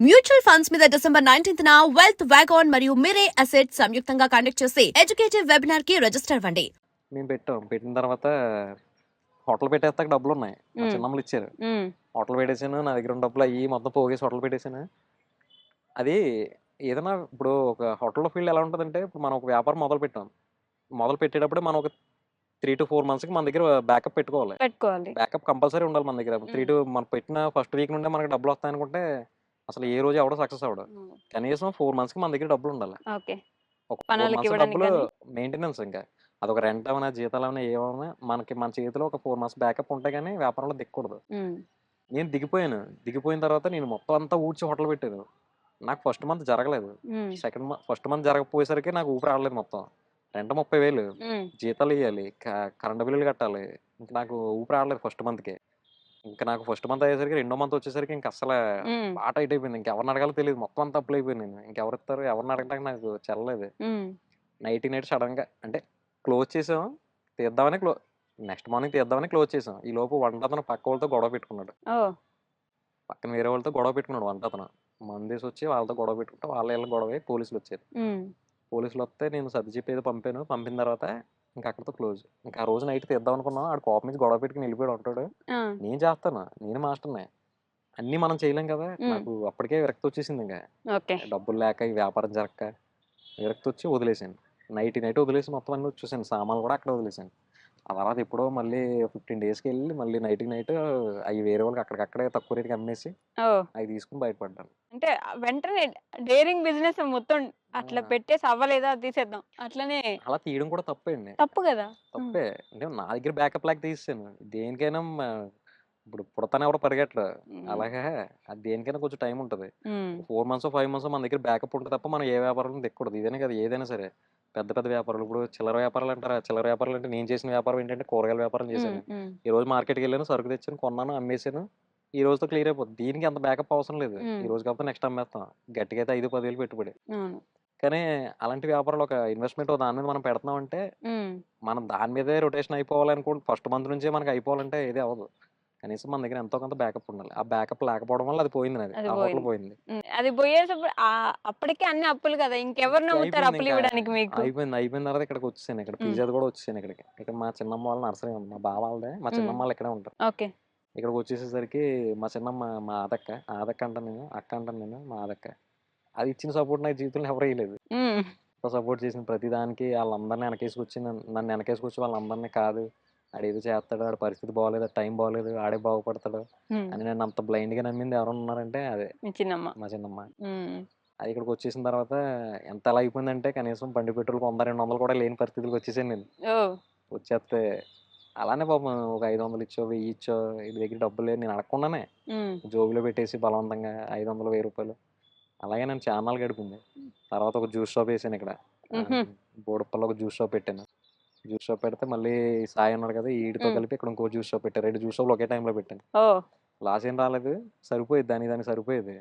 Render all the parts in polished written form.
Mutual funds మీద December 19న wealth వ్యాగాన్ మరియు మిరే assets సంయుక్తంగా కండక్ట్ చేసే ఎడ్యుకేటివ్ వెబినార్ కి రిజిస్టర్ అవ్వండి. మేము పెట్టిన తర్వాత హోటల్ పెట్టేస్తాక డబ్బులు ఉన్నాయి. మా చిన్నమ్మలు ఇచ్చారు. హోటల్ పెట్టేసాను. నా దగ్గర ఉన్న డబ్బులు అయ్యి మొత్తం పోగేసి హోటల్ పెట్టేసాను. అది ఏదైనా ఇప్పుడు ఒక హోటల్లో ఫీల్డ్ ఎలా ఉంటుందంటే, ఇప్పుడు మనం ఒక వ్యాపారం మొదలు పెట్టాం. మొదలు పెట్టేటప్పుడే మనం ఒక 3 to 4 monthsకి మన దగ్గర బ్యాకప్ పెట్టుకోవాలి. బ్యాకప్ కంపల్సరీ ఉండాలి మన దగ్గర. మనం పెట్టిన ఫస్ట్ వీక్ నుండే మనకి డబ్బులు వస్తాయి అనుకుంటే అసలు ఏ రోజు ఎవడో సక్సెస్ అవ్వడు. కనీసం 4 monthsకి మన దగ్గర డబ్బులు ఉండాలి. ఒక 4 months డబ్బులు మెయింటెనెన్స్. ఇంకా అదొక రెంట్ అవనా జీతాలు అవనా ఏమన్నా మనకి మన చేతిలో ఒక 4 months బ్యాకప్ ఉంటే కానీ వ్యాపారంలో దిక్కకూడదు. నేను దిగిపోయిన తర్వాత నేను మొత్తం అంతా ఊడ్చి హోటల్ పెట్టాను. నాకు ఫస్ట్ మంత్ జరగలేదు. ఫస్ట్ మంత్ జరగకపోయేసరికి నాకు ఊపిరి ఆడలేదు. మొత్తం రెంట్ 30,000, జీతాలు ఇవ్వాలి, కరెంట్ బిల్లులు కట్టాలి. ఇంకా నాకు ఊపిరి ఆడలేదు ఫస్ట్ మంత్కి. ఇంకా నాకు ఫస్ట్ మంత్ అయ్యేసరికి రెండో మంత్ వచ్చేసరికి ఇంకా అసలు బాగా టైట్ అయిపోయింది. ఇంకెవరిని అడగాలో తెలియదు. మొత్తం అంతా అప్పులు అయిపోయింది. నేను ఇంకెవరు ఇస్తారు, ఎవరిని అడగడానికి నాకు చెల్లలేదు. నైట్ సడన్ గా అంటే క్లోజ్ చేసాం. తీద్దామని నెక్స్ట్ మార్నింగ్ తీద్దామని క్లోజ్ చేసాం. ఈ లోపు వంట అతను పక్క వాళ్ళతో గొడవ పెట్టుకున్నాడు. పక్కన వేరే వాళ్ళతో గొడవ పెట్టుకున్నాడు వంట అతను. మందేసి వచ్చి వాళ్ళతో గొడవ పెట్టుకుంటే వాళ్ళ గొడవ పోలీసులు వచ్చారు. పోలీసులు వస్తే నేను సర్ది చెప్పేది పంపిన తర్వాత ఇంకా అక్కడితో క్లోజ్. ఇంకా ఆ రోజు నైట్ తీద్దాం అనుకున్నాం. ఆడు కోపం నుంచి గొడవ పెట్టుకుని వెళ్ళిపోయాడు ఉంటాడు. నేను చేస్తాను, నేను మాస్టర్నే. అన్ని మనం చేయలేం కదా. నాకు అప్పటికే విరక్తి వచ్చేసింది. ఇంకా డబ్బులు లేక ఈ వ్యాపారం జరగక విరక్తి వచ్చి వదిలేసాను. నైట్ వదిలేసి మొత్తం అన్ని వచ్చేసాను. సామాన్లు కూడా అక్కడ వదిలేసాను. ఆ తర్వాత ఎప్పుడో మళ్ళీ 15 daysకి వెళ్ళి మళ్ళీ నైట్ అవి వేరే వాళ్ళకి అక్కడికక్కడే తక్కువ రేటుకి అమ్మేసి అవి తీసుకుని బయటపడ్డాను. అంటే వెంటనే డేరింగ్ బిజినెస్ మొత్తం అట్లా పెట్టేసి అవ్వలేదా తీసేద్దాం అట్లనే అలా తీయడం కూడా తప్పే అండి. తప్పు కదా. తప్పే. అంటే నా దగ్గర బ్యాకప్ లాగా తీసాను. దేనికైనా ఇప్పుడు పుడతానే ఎవరో పరిగెట్టరు. అలాగే అది దేనికైనా కొంచెం టైం ఉంటుంది. 4 months 5 months మన దగ్గర బ్యాకప్ ఉంటుంది తప్ప మనం ఏ వ్యాపారం దిక్కకూడదు. ఇదేనే కదా ఏదైనా సరే. పెద్ద వ్యాపారాలు ఇప్పుడు చిల్లర వ్యాపారాలు అంటారా? చిల్లర వ్యాపారాలు అంటే నేను చేసిన వ్యాపారం ఏంటంటే కూరగాయల వ్యాపారం చేశాను. ఈ రోజు మార్కెట్కి వెళ్ళాను, సరుకు తెచ్చాను, కొన్నాను, అమ్మేసాను. ఈ రోజుతో క్లియర్ అయిపోతుంది. దీనికి అంత బ్యాకప్ అవసరం లేదు. ఈ రోజు కాకపోతే నెక్స్ట్ అమ్మేస్తాం. గట్టిగా అయితే 5-10 వేలు పెట్టుబడి. కానీ అలాంటి వ్యాపారాలు ఒక ఇన్వెస్ట్మెంట్ దాని మీద మనం పెడుతున్నాం అంటే మనం దాని మీదే రొటేషన్ అయిపోవాలనుకోండి. ఫస్ట్ మంత్ నుంచే మనకి అయిపోవాలంటే ఏది అవ్వదు. కనీసం మన దగ్గర ఎంతో కొంత బ్యాకప్ ఉండాలి. ఆ బ్యాకప్ లేకపోవడం వల్ల అది పోయింది. నాది ఆ హోటల్ పోయింది. అది పోయేటప్పుడు అప్పటికే అన్ని అప్పులు కదా. ఇంకెవరు నమ్ముతారు అప్పులు ఇవ్వడానికి మీకు? అయిపోయిన తర్వాత ఇక్కడికి వచ్చేసాను. ఇక్కడ పిజ్జా కూడా వచ్చేసాను. ఇక్కడ మా చిన్నమ్మ వాళ్ళ నర్సరీ ఉంది. మా బావ వాళ్ళదే. మా చిన్నమ్మ వాళ్ళు ఇక్కడే ఉంటారు. ఇక్కడికి వచ్చేసేసరికి మా చిన్నమ్మ మా ఆదక్క అంటాను నేను, అక్క అంటాను నేను, మా ఆదక్క. అది ఇచ్చిన సపోర్ట్ నాకు జీవితంలో ఎవరు వేయలేదు. సపోర్ట్ చేసిన ప్రతి దానికి వాళ్ళందరినీ వెనకేసుకొచ్చి నన్ను వెనకేసుకొచ్చి వాళ్ళందరినీ కాదు ఆడేదో చేస్తాడు, ఆడ పరిస్థితి బాగోలేదు, టైం బాగోలేదు, ఆడే బాగుపడతాడు అని నేను అంత బ్లైండ్ గా నమ్మింది ఎవరు ఉన్నారంటే అదే మా చిన్నమ్మ. అది ఇక్కడికి వచ్చేసిన తర్వాత ఎంత ఎలా అయిపోయిందంటే కనీసం బండి పెట్రోల్ 100-200 కూడా లేని పరిస్థితులకు వచ్చేసాను నేను. వచ్చేస్తే అలానే పాపం ఒక 500 ఇచ్చో 1000 ఇచ్చో ఇది దగ్గర డబ్బులు లేదు. నేను అడగకుండానే జోబులో పెట్టేసి బలవంతంగా 500-1000 రూపాయలు అలాగే నేను చాన్నాళ్ళు గడిపింది. తర్వాత ఒక జ్యూస్ షాప్ వేసాను ఇక్కడ. బోడుప్పల్లో ఒక జ్యూస్ షాప్ పెట్టాను. జ్యూస్ షాప్ పెడితే మళ్ళీ సాయి ఉన్నాడు కదా, వీడితో కలిపి ఇక్కడ ఇంకో జ్యూస్ షాప్ పెట్టాను. 2 జ్యూస్ షాప్లు ఒకే టైంలో పెట్టాను. లాస్ ఏం రాలేదు. సరిపోయేది దానికి సరిపోయేది.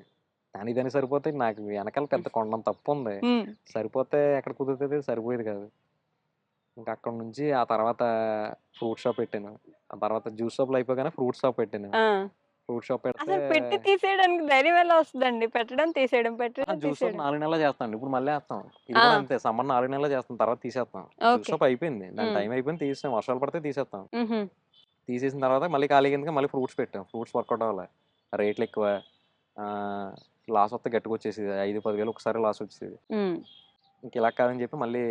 దానికి సరిపోతే నాకు వెనకాల పెద్ద కొండంత తప్పు ఉంది. సరిపోతే ఎక్కడ కుదురుతుంది, సరిపోయేది కాదు. ఇంకా అక్కడ నుంచి ఆ తర్వాత ఫ్రూట్ షాప్ పెట్టాను. ఆ తర్వాత జ్యూస్ షాప్లు అయిపోగానే ఫ్రూట్ షాప్ పెట్టాను. ఫ్రూట్ షాప్ పెడితే పెట్టి తీసేయడానికి ధైర్యం ఎలా వస్తుందండి? పెట్టడం తీసేయడం జ్యూస్ షాప్ 4 నెలలు చేస్తాను. ఇప్పుడు మళ్ళీ వేస్తాం. ఇది కూడా అంతే. సమ్మర్ 4 నెలలు చేస్తాం, తర్వాత తీసేస్తాం. జ్యూస్ షాప్ అయిపోయింది, దాని టైం అయిపోయింది, తీసేస్తాం. వర్షాలు పడితే తీసేస్తాం. తీసేసిన తర్వాత మళ్ళీ ఖాళీ కిందకి మళ్ళీ ఫ్రూట్స్ పెట్టాం. ఫ్రూట్స్ వర్కౌట్ అవ్వాలి. రేట్లు ఎక్కువ, లాస్ వస్తే గట్టిగా వచ్చేసేది. 5-10 వేలు ఒకసారి లాస్ వచ్చేది. ఇంక ఇలా కాదని చెప్పి మళ్ళీ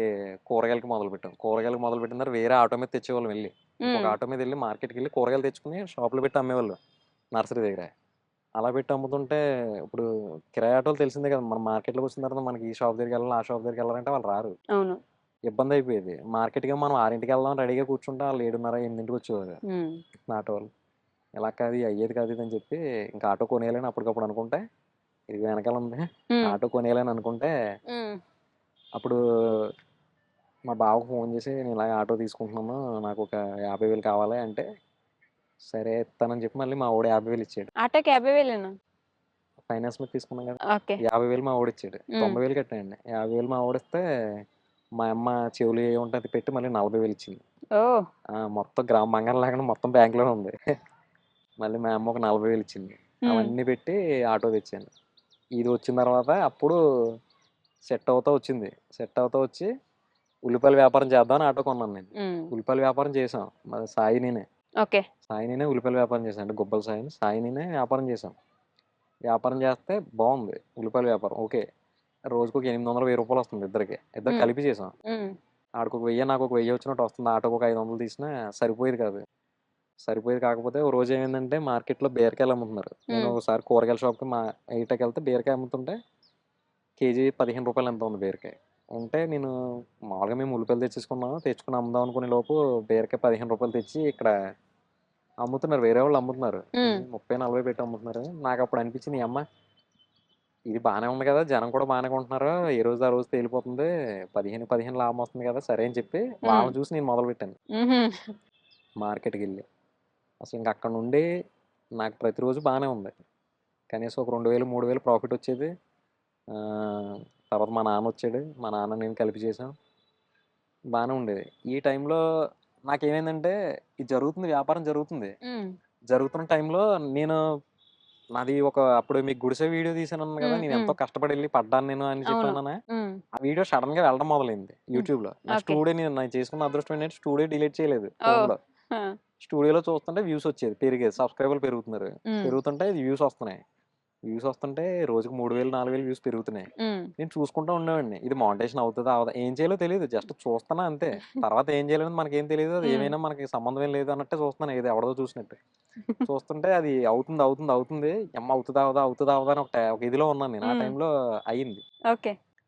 కూరగాయలకి మొదలు పెట్టాం. కూరగాయలకు మొదలు పెట్టిన తర్వాత వేరే ఆటో మీద తెచ్చేవాళ్ళం. వెళ్ళి ఒక ఆటో మీద వెళ్ళి మార్కెట్కి వెళ్ళి కూరగాయలు తెచ్చుకుని షాపులో పెట్టి అమ్మేవాళ్ళు నర్సరీ దగ్గర. అలా పెట్టి అమ్ముతుంటే ఇప్పుడు కిరాయి ఆటోలు తెలిసిందే కదా. మనం మార్కెట్లోకి వచ్చిన తర్వాత మనకి ఈ షాప్ దగ్గరికి వెళ్ళాలి, ఆ షాప్ దగ్గరికి వెళ్ళాలంటే వాళ్ళు రారు. ఇబ్బంది అయిపోయేది. మార్కెట్గా మనం 6ంటికి వెళ్దాం రెడీగా కూర్చుంటే వాళ్ళు 7:30-8ంటికి వచ్చేవారు ఆటో వాళ్ళు. ఇలా కాదు అయ్యేది కాదు ఇది అని చెప్పి ఇంకా ఆటో కొనేయాలని అప్పటికప్పుడు అనుకుంటే, ఇది వెనకాల ఉంది, ఆటో కొనేయాలని అనుకుంటే అప్పుడు మా బావకు ఫోన్ చేసి నేను ఇలాగ ఆటో తీసుకుంటున్నాను, నాకు ఒక 50,000 కావాలి అంటే సరే ఇస్తానని చెప్పి మళ్ళీ మా వాడు 50,000 ఇచ్చాడు. ఆటోకి 50,000 ఫైనాన్స్ మీద తీసుకున్నాం కదా, 50,000 మా వాడు ఇచ్చాడు. 90,000 కట్టాయండి. 50,000 మా వాడిస్తే మా అమ్మ చెవులు ఏ ఉంటుంది పెట్టి మళ్ళీ 40,000 ఇచ్చింది. మొత్తం గ్రామ బంగారం లేకుండా మొత్తం బ్యాంకులోనే ఉంది. మళ్ళీ మా అమ్మ ఒక 40,000 ఇచ్చింది. అవన్నీ పెట్టి ఆటో తెచ్చాను. ఇది వచ్చిన తర్వాత అప్పుడు సెట్ అవుతా వచ్చింది. సెట్ అవుతా వచ్చి ఉల్లిపాయల వ్యాపారం చేద్దామని ఆటో కొన్నాను నేను. ఉల్లిపాయల వ్యాపారం చేసాం. మరి సాయి నేనే. ఓకే. సాయి నేనే ఉల్లిపాయల వ్యాపారం చేశాను. అంటే గుబ్బల సాయిని. సాయి నేనే వ్యాపారం చేశాం. వ్యాపారం చేస్తే బాగుంది ఉల్లిపాయల వ్యాపారం. ఓకే. రోజుకి ఒక 800, 1000 వస్తుంది ఇద్దరికి. ఇద్దరు హ్మ్. కలిపి చేసాం. ఆడికి ఒక 1000, నాకు ఒక 1000 వచ్చినట్టు వస్తుంది. ఆటోకి ఒక 500 తీసినా సరిపోయేది కాదు. సరిపోయేది కాకపోతే ఓ రోజు ఏమైందంటే మార్కెట్లో బీరకాయలు అమ్ముతున్నారు. నేను ఒకసారి కూరగాయల షాప్కి మా ఏటాకి వెళ్తే బీరకాయ అమ్ముతుంటే కేజీ 15 రూపాయలు ఎంత ఉంది బీరకాయ. ఉంటే నేను మామూలుగా మేము ఉల్లిపాయలు తెచ్చేసుకున్నాము. తెచ్చుకుని అమ్ముదాం అనుకునే లోపు బీరకాయ 15 రూపాయలు తెచ్చి ఇక్కడ అమ్ముతున్నారు. వేరే వాళ్ళు అమ్ముతున్నారు. 30, 40 పెట్టి అమ్ముతున్నారు. నాకు అప్పుడు అనిపించింది ఈ అమ్మ ఇది బాగానే ఉంది కదా, జనం కూడా బాగానే కొంటున్నారు, ఏ రోజు ఆ రోజు తేలిపోతుంది, 15 లాభం వస్తుంది కదా, సరే అని చెప్పి వాళ్ళని చూసి నేను మొదలుపెట్టాను మార్కెట్కి వెళ్ళి. అసలు ఇంకా అక్కడ నుండి నాకు ప్రతిరోజు బాగానే ఉంది. కనీసం ఒక 2000, 3000 ప్రాఫిట్ వచ్చేది. తర్వాత మా నాన్న వచ్చాడు. మా నాన్న నేను కలిపి చేసాం. బాగానే ఉండేది. ఈ టైంలో నాకేమైందంటే ఇది జరుగుతుంది, వ్యాపారం జరుగుతుంది. జరుగుతున్న టైంలో నేను నాది అప్పుడు మీకు గుడిసె వీడియో తీసాను కదా, నేను ఎంతో కష్టపడి వెళ్ళి పడ్డాను నేను అని చెప్పాను. ఆ వీడియో సడన్ గా వెళ్ళడం మొదలైంది యూట్యూబ్ లో. నా స్టూడియో నేను చేసుకున్న అదృష్టం ఏంటంటే స్టూడియో డిలీట్ చేయలేదు ఫోన్ లో. స్టూడియోలో చూస్తుంటే వ్యూస్ వచ్చేది, పెరిగేది, సబ్స్క్రైబర్లు పెరుగుతున్నారు. పెరుగుతుంటే వ్యూస్ వస్తున్నాయి. వ్యూస్ వస్తుంటే రోజుకి 3000, 4000 వ్యూస్ పెరుగుతున్నాయి. నేను చూసుకుంటూ ఉండేవాడిని, ఇది మానిటైజేషన్ అవుతుందా అవదా, ఏం చేయాలో తెలియదు, జస్ట్ చూస్తున్నా అంతే. తర్వాత ఏం చేయాలని మనకేం తెలియదు, అది ఏమైనా మనకి సంబంధం ఏం లేదు అన్నట్టే చూస్తున్నాను, ఏది ఎవడో చూసినట్టు చూస్తుంటే అది అవుతుంది అవుతుంది అవుతుంది, అమ్మ అవుతుందా అవదా అవుతుందా అవదా అని ఒక ఇదిలో ఉన్నాను నేను. ఆ టైంలో అయ్యింది,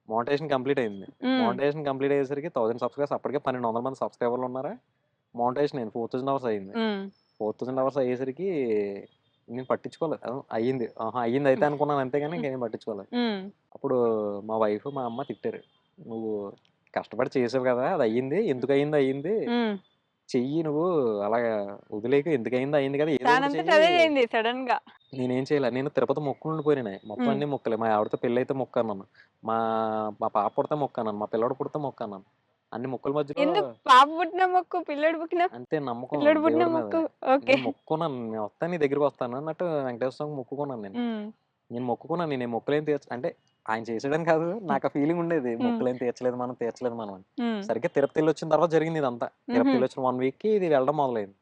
మానిటైజేషన్ కంప్లీట్ అయింది. మానిటైజేషన్ కంప్లీట్ అయ్యేసరికి 1000 సబ్స్క్రైబర్స్, అప్పటికే 1200 మంది సబ్స్క్రైబర్లు ఉన్నారా. మానిటైజేషన్ అయింది, 4000 అవర్స్ అయింది. 4000 అవర్స్ అయ్యేసరికి నేను పట్టించుకోలేదు. అయ్యింది, అయ్యింది అయితే అనుకున్నాను అంతేగాని ఇంకేం పట్టించుకోలేదు. అప్పుడు మా వైఫ్ మా అమ్మ తిట్టారు, నువ్వు కష్టపడి చేసావు కదా, అది అయ్యింది, ఎందుకు అయ్యింది అయ్యింది, చెయ్యి నువ్వు అలాగా వదిలేక, ఎందుకు అయింది అయింది కదా, ఏదో ఒకటి చెయ్యి. సడన్ గా నేనేం చేయలే, నేను తిరుపతి మొక్కుకుండిపోయినాయి మొత్తం, అన్ని మొక్కలే. మా ఆవిడతో పెళ్ళి అయితే మొక్కన్నాను, మా మా పాప పుడితే మొక్కన్నాను, మా పిల్లడు పుడితే మొక్కన్నాను, అన్ని మొక్కల మధ్యలో. ఎందుకు పాప పుట్టిన మొక్కు, పిల్లడు పుట్టిన అంతే నమ్మకం పిల్లడు పుట్టిన దేవుడి మీద. మొక్కు. నేను మొక్కుకున్నాను, నేను వస్తాను నీ దగ్గరికి వస్తాను అన్నట్టు వెంకటేశ్వర స్వామి మొక్కుకున్నాను నేను. నేను మొక్కుకున్నాను, నేను మొక్కులేం తీర్చ అంటే ఆయన చేసాడని కాదు, నాకు ఆ ఫీలింగ్ ఉండేది, మొక్కులేం తీర్చలేదు మనం, తీర్చలేదు మనం అని. సరిగ్గా తిరుపతి వెళ్ళి వచ్చిన తర్వాత జరిగింది ఇదంతా. తిరుపతి వెళ్ళి వచ్చిన 1 week కి ఇది వెళ్ళడం మొదలైంది.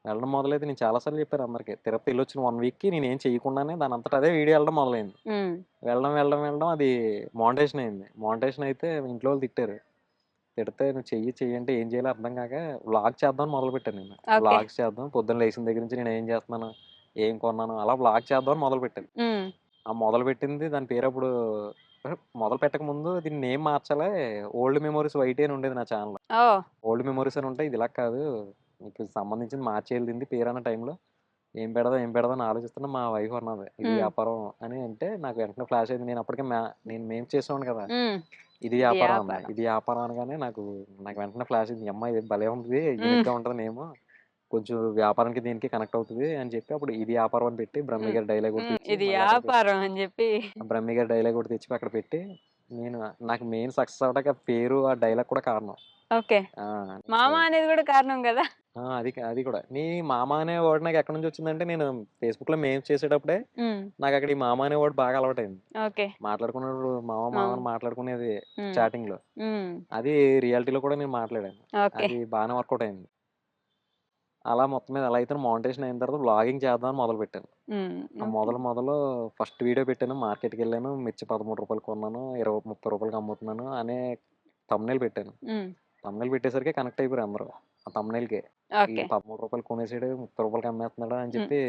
వెళ్ళడం మొదలైతే నేను చాలాసార్లు చెప్పాను అందరికి, తిరుపతి వెళ్ళి వచ్చిన 1 week కి నేను ఏం చేయకుండానే దాని అంతటా అదే వీడియో వెళ్ళడం మొదలైంది. వెళ్ళడం వెళ్ళడం వెళ్ళడం అది మానిటైజేషన్ అయింది. మానిటైజేషన్ అయితే ఇంట్లో వాళ్ళు తిట్టారు. తిడితే నువ్వు చెయ్యి అంటే ఏం చేయాలో అర్థం కాక వ్లాగ్ చేద్దామని మొదలుపెట్టాను నేను. వ్లాగ్స్ చేద్దాం, పొద్దున్న లేచిన దగ్గర నుంచి నేను ఏం చేస్తున్నాను, ఏం కొన్నాను, అలా వ్లాగ్ చేద్దామని మొదలుపెట్టాను. ఆ మొదలుపెట్టింది దాని పేరు అప్పుడు మొదలు పెట్టక ముందు దీన్ని నేమ్ మార్చాలి, ఓల్డ్ మెమోరీస్ వైటీ అని ఉండేది నా ఛానల్. ఓల్డ్ మెమోరీస్ అని ఉంటే ఇది ఇలా కాదు, నీకు సంబంధించింది మార్చేయాలి దీన్ని పేరు అన్న టైంలో ఏం పెడదాం అని ఆలోచిస్తున్నా మా వైఫ్ అన్నది ఇది వ్యాపారం అని. అంటే నాకు వెంటనే ఫ్లాష్ అయింది, నేను అప్పటికే నేను మేము చేసాను కదా, ఇది వ్యాపారం అన్న. ఇది వ్యాపారం అనగానే నాకు వెంటనే ఫ్లాష్ అయింది, అమ్మ ఇది భలే ఉంది, యూనిక్ గా ఉంటుంది నేమో, కొంచెం వ్యాపారానికి దీనికి కనెక్ట్ అవుతుంది అని చెప్పి అప్పుడు ఇది వ్యాపారం అని పెట్టి బ్రహ్మి గారి డైలాగ్ ఒకటి తెచ్చి ఇది వ్యాపారం అని చెప్పి బ్రహ్మి గారి డైలాగ్ ఒకటి తెచ్చి అక్కడ పెట్టి, నాకు మెయిన్ సక్సెస్ అవడానికి ఆ పేరు ఆ డైలాగ్ కూడా కారణం. మామ అనేది కూడా కారణం కదా. అది కూడా నీ మామ అనే వర్డ్ నాకు ఎక్కడి నుంచి వచ్చిందంటే, నేను ఫేస్బుక్ లో మేమ్స్ చేసేటప్పుడే నాకు అక్కడ ఈ మామ అనే వర్డ్ బాగా అలవాటైంది. మాట్లాడుకున్నప్పుడు మామ అని మాట్లాడుకునేది చాటింగ్ లో, అది రియాలిటీలో కూడా నేను మాట్లాడాను, అది బాగానే వర్కౌట్ అయింది. అలా మొత్తం మీద అలా అయితే మానిటైజేషన్ అయిన తర్వాత వ్లాగింగ్ చేద్దామని మొదలు పెట్టాను. మొదలు ఫస్ట్ వీడియో పెట్టాను, మార్కెట్కి వెళ్ళాను, మిర్చి 13 రూపాయలు కొన్నాను, 20-30 రూపాయలకి అమ్ముతున్నాను అనే thumbnail పెట్టాను. thumbnail పెట్టేసరికి కనెక్ట్ అయిపోయారు అందరూ ఆ thumbnail కి, ఈ 13 రూపాయలు కొనేసాడు, 30 రూపాయలకి అమ్మేస్తున్నాడు అని చెప్పి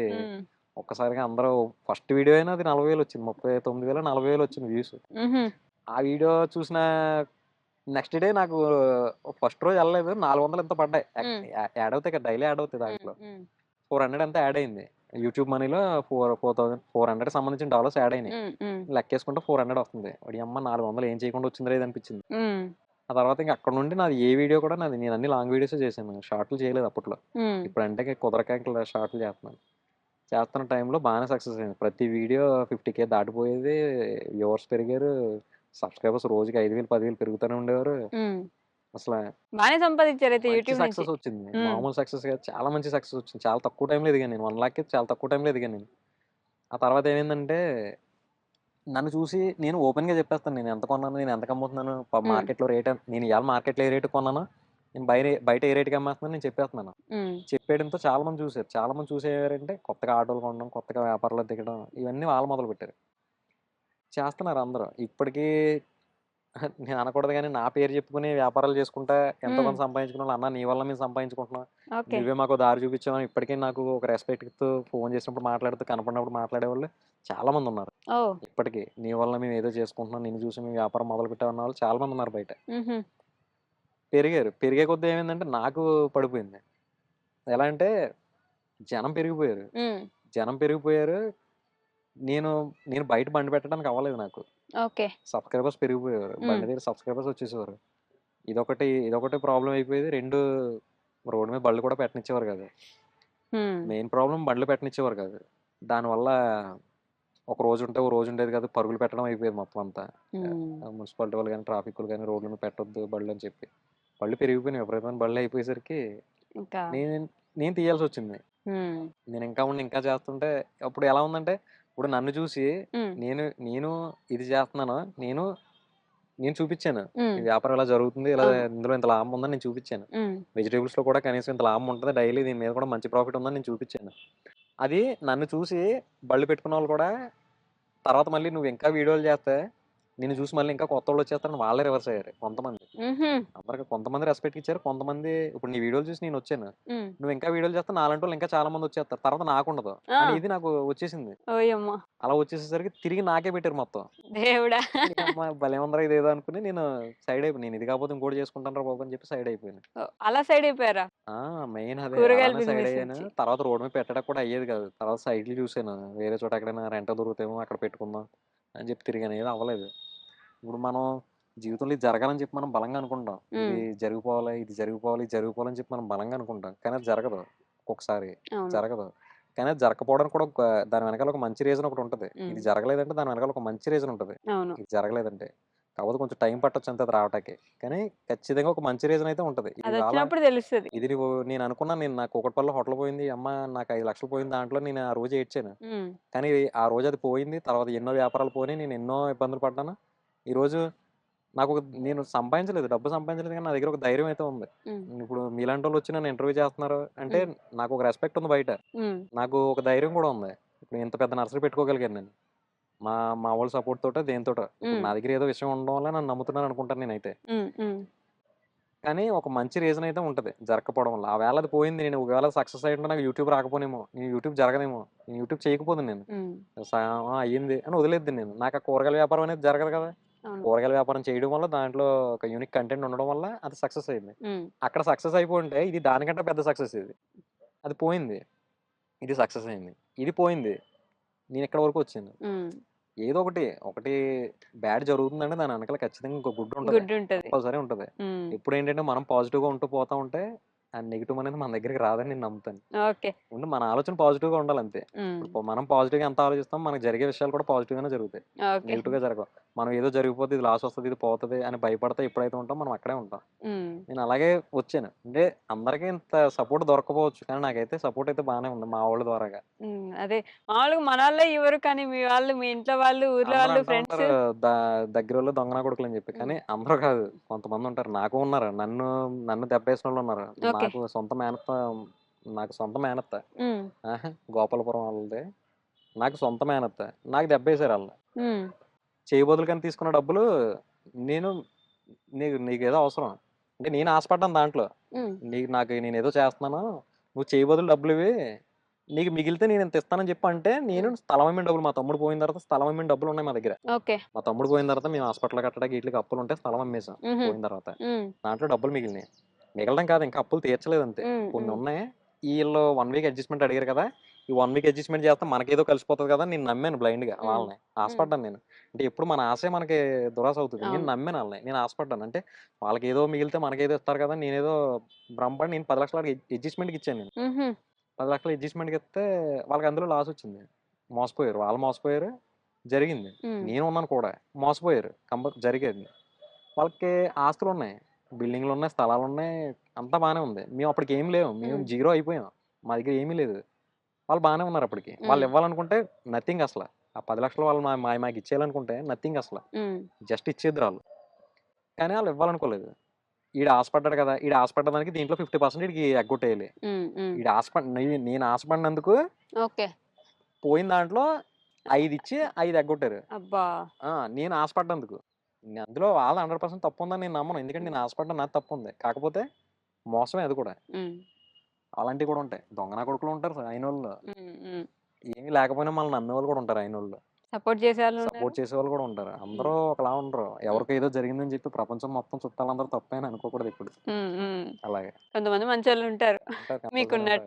ఒక్కసారిగా అందరూ. ఫస్ట్ వీడియో అయినా అది 40,000 వచ్చింది, 39,000, 40,000 వచ్చింది వ్యూస్. ఆ వీడియో చూసిన నెక్స్ట్ డే నాకు ఫస్ట్ రోజు వెళ్ళలేదు, 400 ఎంతో పడ్డాయి. యాడ్ అవుతాయి కదా, డైలీ యాడ్ అవుతాయి, దాంట్లో 400 ఎంత యాడ్ అయింది. యూట్యూబ్ మనీలో 4,400 సంబంధించిన డాలర్స్ యాడ్ అయినాయి. లెక్కేసుకుంటే 400 వస్తుంది. వాడి అమ్మ 400 ఏం చేయకుండా వచ్చింది లేదు అనిపించింది. ఆ తర్వాత ఇంకా అక్కడ నుండి నాది ఏ వీడియో కూడా నేను అన్ని లాంగ్ వీడియోస్ చేశాను, షార్ట్లు చేయలేదు అప్పట్లో. ఇప్పుడు అంటే కుదరక షార్ట్లు చేస్తున్నాను. చేస్తున్న టైంలో బాగానే సక్సెస్ అయింది. ప్రతి వీడియో 50K దాటిపోయేది, వ్యూవర్స్ పెరిగారు, సబ్స్క్రైబర్స్ రోజుకి 5,000, 10,000 పెరుగుతూనే ఉండేవారు. అసలు బాగానే సంపాదించారు యూట్యూబ్ నుంచి. సక్సెస్ వచ్చింది, మామూలు సక్సెస్ కాదు, చాలా మంచి సక్సెస్ వచ్చింది. చాలా తక్కువ టైంలో ఎదిగాను నేను, 1 lakh చాలా తక్కువ టైంలో ఎదిగాను నేను. ఆ తర్వాత ఏమైందంటే నన్ను చూసి నేను ఓపెన్‌గా చెప్పేస్తాను. నేను ఎంత కొన్నాను, నేను ఎంతకు అమ్ముతున్నాను, హ్మ్. మార్కెట్‌లో రేట్ నేను ఇవాళ మార్కెట్‌లో ఏ రేట్‌కి కొన్నానో, నేను బయట ఏ రేట్‌కి అమ్మేస్తున్నానో నేను చెప్పేస్తున్నాను. హ్మ్. చెప్పేయడంతో చాలామంది చూసారు. చాలామంది చూసేవారంటే కొత్తగా ఆటోలు కొనడం, కొత్తగా వ్యాపారంలో దిగడం ఇవన్నీ వాళ్ళు మొదలుపెట్టారు. చేస్తున్నారు అందరూ. ఇప్పటికీ నేను అనకూడదు గానీ, నా పేరు చెప్పుకొని వ్యాపారాలు చేసుకుంటా ఎంతో హ్మ్. కొంత సంపాదించుకున్నోళ్ళు, "అన్న నీ వల్ల మేము సంపాదించుకుంటున్నాం. ఓకే. నువ్వే మాకో దారి చూపించావు" ఇప్పటికీ నాకు ఒక రెస్పెక్ట్‌తో ఫోన్ చేసినప్పుడు మాట్లాడుతూ, కనపడినప్పుడు మాట్లాడేవాళ్ళు చాలామందున్నారు. ఓహ్! ఇప్పటికి నీ వల్ల మేము ఏదో చేసుకుంటున్నాం. నిన్ను చూసి మేము వ్యాపారం మొదలుపెట్టాం అన్న వాళ్ళు చాలా మంది ఉన్నారు బయట. హుహు. పెరిగారు. పెరిగే కొద్దీ ఏమైందంటే నాకు పడిపోయింది. ఎలా అంటే జనం పెరిగిపోయారు. హ్మ్. జనం పెరిగిపోయారు. నేను నేను బయట బండి పెట్టడానికి అవ్వలేదు నాకు. ఓకే. సబ్‌స్క్రైబర్స్ పెరిగిపోయారు. హ్మ్. బండి దగ్గర సబ్‌స్క్రైబర్స్ వచ్చేసేవారు. ఇదొకటి ప్రాబ్లమ్ అయిపోయేది. 2 రోడ్డు మీద బళ్ళు కూడా పెట్టనిచ్చేవారు కాదు. హ్మ్. మెయిన్ ప్రాబ్లమ్ బండ్లు పెట్టనిచ్చేవారు కాదు. దానివల్ల ఒక రోజు ఉంటే, ఓ రోజు ఉండేది కాదు. పరుగులు పెట్టడం అయిపోయేది మొత్తం అంతా. హ్మ్. మున్సిపాలిటీ వాళ్ళు గాని, ట్రాఫిక్ వాళ్ళు గాని రోడ్ల మీద పెట్టొద్దు బళ్ళని చెప్పి. బళ్ళు పెరిగిపోయినాయి. విపరీతమైన బళ్ళు అయిపోయేసరికి ఇంకా నేను నేను తీయాల్సొచ్చింది. హ్మ్. నేను ఇంకా ఉండి ఇంకా చేస్తుంటే అప్పుడు ఎలా ఉందంటే, ఇప్పుడు నన్ను చూసి హ్మ్. నేను నేను ఇది చేస్తున్నాను. నేను చూపిచ్చాను. హ్మ్. ఈ వ్యాపారం ఇలా జరుగుతుంది. ఇలా అవును. ఇందులో ఇంత లాభం ఉందని నేను చూపిచ్చాను. హ్మ్. వెజిటబుల్స్‌లో కూడా కనీసం ఇంత లాభం ఉంటది. డైలీ దీని మీద కూడా మంచి ప్రాఫిట్ ఉందని నేను చూపిచ్చాను. అది నన్ను చూసి బళ్ళు పెట్టుకున్నోళ్ళు కూడా తర్వాత మళ్ళీ నువ్వు ఇంకా వీడియోలు చేస్తే నిన్ను చూసి మళ్ళీ ఇంకా కొత్తోళ్ళు వచ్చేస్తారని వాళ్ళే రివర్స్ అయ్యారు కొంతమంది. హుహు. అందరికి కొంతమంది రెస్పెక్ట్ ఇచ్చారు. కొంతమంది ఇప్పుడు నీ వీడియోలు చూసి నేనొచ్చాను. హ్మ్. నువ్వు ఇంకా వీడియోలు చేస్తే నాలాంటోళ్ళు ఇంకా చాలా మంది వచ్చేస్తారు. తర్వాత నాకుండదు ఆ! అనేది నాకు వచ్చేసింది. ఓయమ్మ! అలా వచ్చేసేసరికి తిరిగి నాకే పెట్టారు మొత్తం. దేవుడా! నీయమ్మ భలే ఉందిరా ఇదేదో అనుకుని నేను సైడ్ అయిపోయాను. నేను ఇది కాకపోతే ఇంకోటి చేసుకుంటానురా బాబు అని చెప్పి సైడ్ అయిపోయాను. ఓహ్! అలా సైడ్ అయిపోయారా? ఆ! మెయిన్ అదే. కూరగాయల అలానే సైడ్ బిజినెస్ అయ్యాను. నుంచి. తర్వాత రోడ్ మీద పెట్టడానికి కూడా అయ్యేది కాదు. తర్వాత సైట్‌లు చూసాను. వేరే చోట ఎక్కడైనా రెంట్‌కి దొరుకుతాయేమో అక్కడ పెట్టుకుందాం అని చెప్పి తిరిగాను. ఏది అవ్వలేదు. ఇప్పుడు మనం జీవితంలో ఇది జరగాలని చెప్పి మనం బలంగా అనుకుంటాం. హ్మ్. ఇది జరిగిపోవాలి, ఇది జరిగిపోవాలి, ఇది జరిగిపోవాలి అని చెప్పి మనం బలంగా అనుకుంటాం. కానీ అది జరగదు. ఒక్కొక్కసారి అవును. జరగదు. కానీ అది జరగకపోవడానికి కూడా దాని వెనకాల ఒక మంచి రీజన్ ఒకటి ఉంటది. హ్మ్. ఇది జరగలేదంటే దాని వెనకాల ఒక మంచి రీజన్ ఉంటది. అవును. ఇది జరగలేదంటే. కాకపోతే కొంచెం టైం పట్టొచ్చు అంతే అది రావటానికి. కానీ ఖచ్చితంగా ఒక మంచి రీజన్ అయితే ఉంటది. ఇవాళ అదొచ్చినప్పుడు తెలుస్తది. ఇది నేను అనుకున్నాను నాకు కూకట్పల్లిలో హోటల్ పోయింది. అమ్మ నాకు 5,00,000 పోయింది దాంట్లో నేను ఆ రోజు ఏడ్చాను. హ్మ్. కానీ ఆ రోజు అది పోయింది. తర్వాత ఎన్నో వ్యాపారాలు పోయినాయి. నేను ఎన్నో ఇబ్బందులు పడ్డాను. ఈరోజు నేను సంపాదించలేదు. డబ్బు సంపాదించలేదు కానీ నా దగ్గర ఒక ధైర్యం అయితే ఉంది. హ్మ్. ఇప్పుడు మీలాంటోళ్ళు వచ్చి నన్ను ఇంటర్వ్యూ చేస్తున్నారు అంటే హ్మ్. నాకు ఒక రెస్పెక్ట్ ఉంది బయట. హ్మ్. నాకు ఒక ధైర్యం కూడా ఉంది. ఇప్పుడు ఇంత పెద్ద నర్సరీ పెట్టుకోగలిగాను నేను. మా మా వోళ్ళ సపోర్ట్ తోటో దేనితోటో. ఇప్పుడు హ్మ్. నా దగ్గర ఏదో విషయం ఉండడం వల్ల నన్ను నమ్ముతున్నారు అనుకుంటాను నేనైతే. హ్మ్. హ్మ్. కానీ ఒక మంచి రీజన్ అయితే ఉంటది జరగకపోవడం వల్ల. ఆ వేళ అది పోయింది. నేను ఒకవేళ సక్సెస్ అయ్యుంటే నాకు యూట్యూబ్ రాకపోనేమో. నేను యూట్యూబ్ జరగదేమో. నేను యూట్యూబ్ చేయకపోదును నేను. హ్మ్. సా ఆ! అయ్యింది అని వదిలేద్దును నేను. నాకు ఆ కూరగాయల వ్యాపారం అనేది జరగదు కదా! అవును. కూరగాయల వ్యాపారం చేయడం వల్ల దాంట్లో ఒక యూనిక్ కంటెంట్ ఉండడం వల్ల అది సక్సెస్ అయింది. హ్మ్. అక్కడ సక్సెస్ అయిపోయుంటే ఇది దానికంటే పెద్ద సక్సెస్ ఇది. అది పోయింది. ఇది సక్సెస్ అయింది. ఇది పోయింది. నేనిక్కడి వరకు వచ్చాను. హ్మ్. ఏదో ఒకటి బ్యాడ్ జరుగుతుందంటే దాని వెనకాల ఖచ్చితంగా ఇంకో గుడ్ ఉంటది. గుడ్డుంటది. కంపల్సరీ ఉంటది. హ్మ్. ఎప్పుడేంటంటే మనం పాజిటివ్‌గా ఉంటూ పోతా ఉంటే ఆ నెగెటివ్ అనేది మన దగ్గరికి రాదని నేను నమ్ముతాను. ఓకే. ముందు మన ఆలోచన పాజిటివ్‌గా ఉండాలంతే. హ్మ్. ఇప్పుడు మనం పాజిటివ్‌గా ఎంత ఆలోచిస్తామో మనకు జరిగే విషయాలు కూడా పాజిటివ్‌గానే జరుగుతాయి. ఓకే. నెగెటివ్‌గా జరగవు. మనం ఏదో జరిగిపోద్ది, ఇది లాస్ వస్తది, ఇది పోతది అని భయపడతా ఎప్పుడైతే ఉంటామో మనం అక్కడే ఉంటాం. హ్మ్. నేను అలాగే వచ్చాను. అంటే అందరికి ఇంత సపోర్ట్ దొరక్కపోవచ్చు. కానీ నాకైతే సపోర్ట్ అయితే బానే ఉంది మా వోళ్ళ ద్వారాగా. హ్మ్. అదే మామూలుగా మనోళ్ళే ఇవ్వరు కానీ మీ వాళ్ళు, మీ ఇంట్లో వాళ్ళు, ఊర్లో అందరూ వాళ్ళు, అంటా ఫ్రెండ్స్ ఉంటారు ద దగ్గరోళ్ళు దొంగ నా కొడుకులని చెప్పి. హ్మ్. కానీ అందరూ కాదు. కొంతమందుంటారు. నాకు ఉన్నారు. నన్ను దెబ్బేసినోళ్ళున్నారు. ఓకే. నాకు సొంత మేనత్త నాకు సొంత మేనత్త. హ్మ్. ఆహా! గోపాలపురం వాళ్ళది. నాకు సొంత మేనత్త. నాకు దెబ్బేసారాళ్ళు. హ్మ్. చేయి బదులుకని తీసుకున్న డబ్బులు నేను నీకేదో అవసరం. అంటే నేను ఆశపడ్డాను దాంట్లో. హ్మ్. నేనేదో చేస్తున్నాను. నువ్వు చేయి బదులు డబ్బులివ్వి. నీకు మిగిలితే నేనింత ఇస్తానని చెప్పి అంటే, నేను హ్మ్. స్థలం అమ్మిన డబ్బులు మా తమ్ముడు పోయిన తర్వాత స్థలం అమ్మిన డబ్బులున్నాయి మా దగ్గర. ఓకే. మా తమ్ముడు పోయిన తర్వాత మేము హాస్పిటల్ కట్టడానికి ఈట్లికి అప్పులుంటే స్థలం అమ్మేసాం హుహు. పోయిన తర్వాత. హ్మ్. దాంట్లో డబ్బులు మిగిలినాయి. మిగలడం కాదు ఇంకా అప్పులు తీర్చలేదంతే. హ్మ్. హ్మ్. కొన్నున్నాయి. ఈళ్ళు 1 వీక్ అడ్జస్ట్‌మెంట్ అడిగారు కదా! ఈ 1 వీక్ అడ్జస్ట్‌మెంట్ చేస్తే మనకేదో కలిసిపోతది కదా! నేను నమ్మాను బ్లైండ్‌గా హ్మ్. వాళ్ళని. హ్మ్. ఆశపడ్డాను నేను. అంటే ఎప్పుడు మన ఆశే మనకి దురాశ అవుతది. నేను అవును. నమ్మాను ఆళ్ళని. నేను ఆశపడ్డాను. అంటే వాళ్ళకేదో మిగిలితే మనకేదో ఇస్తారు కదా! నేనేదో భ్రమపడి నేను 10,00,000 అడ్జస్ట్‌మెంట్‌కి ఇచ్చాను నేను. హుహు. 10,00,000 అడ్జస్ట్‌మెంట్‌కి ఇస్తే వాళ్ళకి అందులో లాస్ వచ్చింది. మోసపోయారు. వాళ్ళు మోసపోయారు. జరిగింది. హ్మ్. నేను ఉన్నాను కూడా. మోసపోయారు. జరిగేది. వాళ్ళకి ఆస్తులున్నాయి. బిల్డింగులున్నాయి, స్థలాలున్నాయి. అంతా బానే ఉంది. మేము అప్పటికి ఏమి లేవు. మేము హ్మ్. జీరో అయిపోయాం. మా దగ్గర ఏమీ లేదు. వాళ్ళు బానే ఉన్నారు అప్పటికి. వాళ్ళు హ్మ్. ఇవ్వాలనుకుంటే నథింగ్ అసల. ఆ 10 లక్షలు వాళ్ళు మాకు ఇచ్చేయాలనుకుంటే నథింగ్ అసలు. జస్ట్ ఇచ్చేది వాళ్ళు. కానీ వాళ్ళు ఇవ్వాలనుకోలేదు. ఈడు ఆశపడ్డాడు కదా! ఈడు ఆశపడ్డదానికి దీంట్లో 50% ఈడికి ఎగ్గొట్టేయాలి. ఈడు నేను ఆశపడినందుకు ఓకే. పోయిన దాంట్లో 5 ఇచ్చి 5 ఎగ్గొట్టారు. అబ్బా! నేను ఆశపడ్డందుకు. అందులో వాళ్ళది 100% తప్పుందని నేను నమ్మను. ఎందుకంటే నేను ఆశపడ్డం నాది తప్పుంది. కాకపోతే మోసమే అది కూడా. అలాంటివి కూడా ఉంటాయి. దొంగ నా కొడుకులు ఉంటారు అయినోళ్ళు. ఏమీ లేకపోయినా మనల్ని నమ్మేవాళ్ళు కూడా ఉంటారు అయినోళ్ళు. సపోర్ట్ చేసేవాళ్ళు ఉన్నారు. సపోర్ట్ చేసేవాళ్ళు కూడా ఉంటారు. అందరూ ఒకలా ఉండరు. ఎవరికో ఏదో జరిగిందని చెప్పి ప్రపంచం మొత్తం చుట్టాలందరూ తప్పే అని అనుకోకూడదు ఇప్పుడు. అలాగే కొంతమంది మంచోళ్ళు ఉంటారు ఉంటారు. కంపల్సరీ మీకున్నట్టు. ఉంటారు.